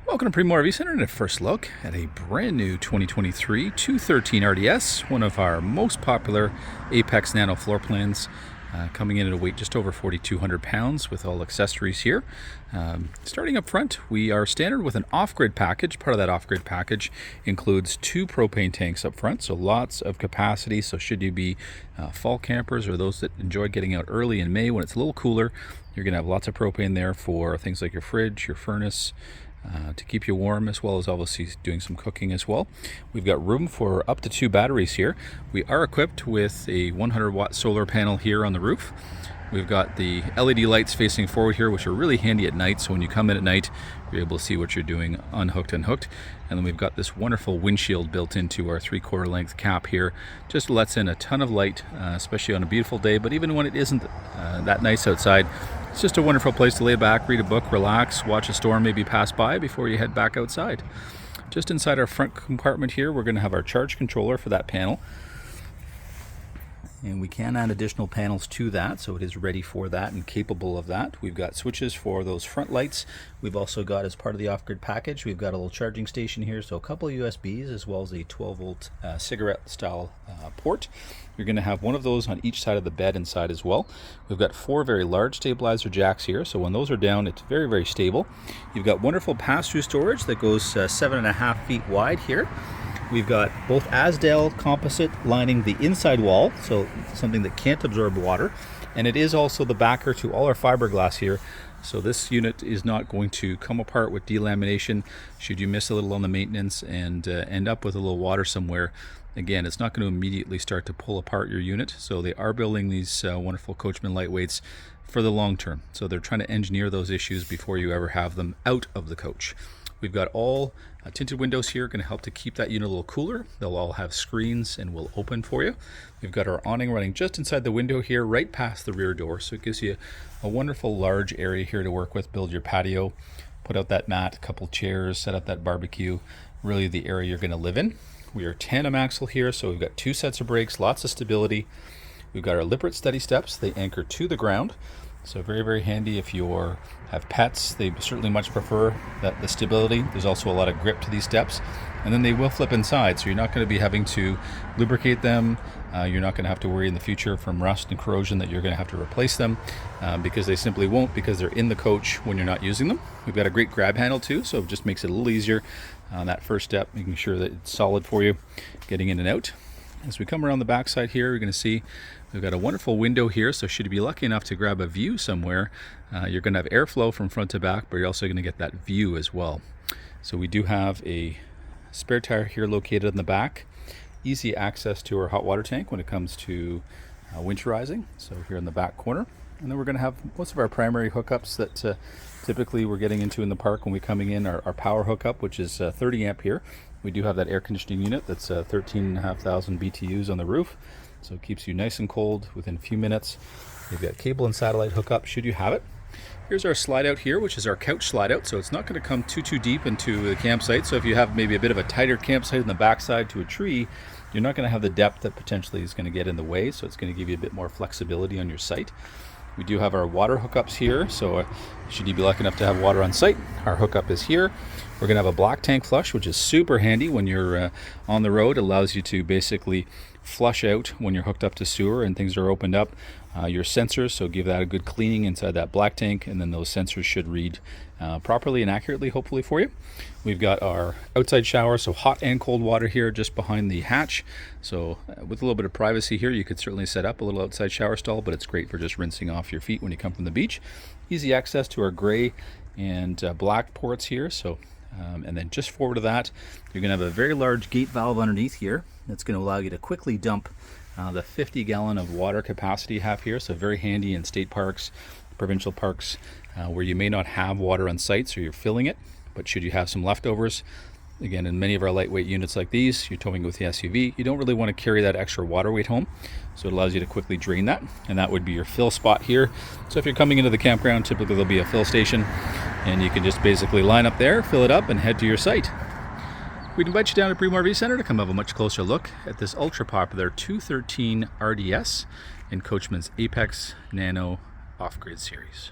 Welcome to Primo RV Center and a first look at a brand new 2023 213 RDS, one of our most popular Apex Nano floor plans, coming in at a weight just over 4,200 pounds with all accessories here. Starting up front, we are standard with an off-grid package. Part of that off-grid package includes 2 propane tanks up front, so lots of capacity. So should you be fall campers or those that enjoy getting out early in May when it's a little cooler, you're going to have lots of propane there for things like your fridge, your furnace, to keep you warm, as well as obviously doing some cooking as well. We've got room for up to 2 batteries here. We are equipped with a 100-watt solar panel here on the roof. We've got the LED lights facing forward here, which are really handy at night, so when you come in at night, you're able to see what you're doing unhooked and hooked. And then we've got this wonderful windshield built into our 3/4 length cap here. Just lets in a ton of light, especially on a beautiful day, but even when it isn't that nice outside, it's just a wonderful place to lay back, read a book, relax, watch a storm maybe pass by before you head back outside. Just inside our front compartment here, we're going to have our charge controller for that panel. And we can add additional panels to that, so it is ready for that and capable of that. We've got switches for those front lights. We've also got, as part of the off-grid package, we've got a little charging station here, so a couple of USBs as well as a 12-volt cigarette style port. You're going to have one of those on each side of the bed inside as well. We've got 4 very large stabilizer jacks here, so when those are down, it's very, very stable. You've got wonderful pass-through storage that goes 7.5 feet wide here. We've got both Asdel composite lining the inside wall, so something that can't absorb water. And it is also the backer to all our fiberglass here. So this unit is not going to come apart with delamination should you miss a little on the maintenance and end up with a little water somewhere. Again, it's not going to immediately start to pull apart your unit. So they are building these wonderful Coachmen lightweights for the long term. So they're trying to engineer those issues before you ever have them out of the coach. We've got all tinted windows here, going to help to keep that unit a little cooler. They'll all have screens and will open for you. We've got our awning running just inside the window here, right past the rear door. So it gives you a wonderful large area here to work with, build your patio, put out that mat, a couple chairs, set up that barbecue, really the area you're going to live in. We are tandem axle here, so we've got 2 sets of brakes, lots of stability. We've got our Lippert steady steps. They anchor to the ground. So very, very handy if you have pets. They certainly much prefer the stability. There's also a lot of grip to these steps. And then they will flip inside, so you're not going to be having to lubricate them. You're not going to have to worry in the future from rust and corrosion that you're going to have to replace them, because they simply won't, because they're in the coach when you're not using them. We've got a great grab handle too, so it just makes it a little easier on that first step, making sure that it's solid for you getting in and out. As we come around the back side here, we're going to see we've got a wonderful window here, so should you be lucky enough to grab a view somewhere, you're going to have airflow from front to back, but you're also going to get that view as well. So we do have a spare tire here located in the back, easy access to our hot water tank when it comes to winterizing, so here in the back corner. And then we're going to have most of our primary hookups that typically we're getting into in the park when we're coming in, our power hookup, which is 30 amp here. We do have that air conditioning unit that's 13,500 BTUs on the roof, so it keeps you nice and cold within a few minutes. We've got cable and satellite hookup should you have it. Here's our slide out here, which is our couch slide out, so it's not going to come too deep into the campsite. So if you have maybe a bit of a tighter campsite in the backside to a tree, you're not going to have the depth that potentially is going to get in the way, so it's going to give you a bit more flexibility on your site. We do have our water hookups here, so should you be lucky enough to have water on site, our hookup is here. We're going to have a black tank flush, which is super handy when you're on the road. It allows you to basically flush out when you're hooked up to sewer and things are opened up. Your sensors, so give that a good cleaning inside that black tank, and then those sensors should read properly and accurately, hopefully for you. We've got our outside shower, so hot and cold water here just behind the hatch. So with a little bit of privacy here, you could certainly set up a little outside shower stall, but it's great for just rinsing off your feet when you come from the beach. Easy access to our gray and black ports here, so and then just forward of that, you're going to have a very large gate valve underneath here that's going to allow you to quickly dump the 50 gallon of water capacity you have here. So very handy in state parks, provincial parks, where you may not have water on site, so you're filling it, but should you have some leftovers, again, in many of our lightweight units like these, you're towing with the SUV, you don't really want to carry that extra water weight home, so it allows you to quickly drain that, and that would be your fill spot here. So if you're coming into the campground, typically there'll be a fill station, and you can just basically line up there, fill it up, and head to your site. We'd invite you down to Primo RV Center to come have a much closer look at this ultra popular 213 RDS in Coachmen's Apex Nano off-grid series.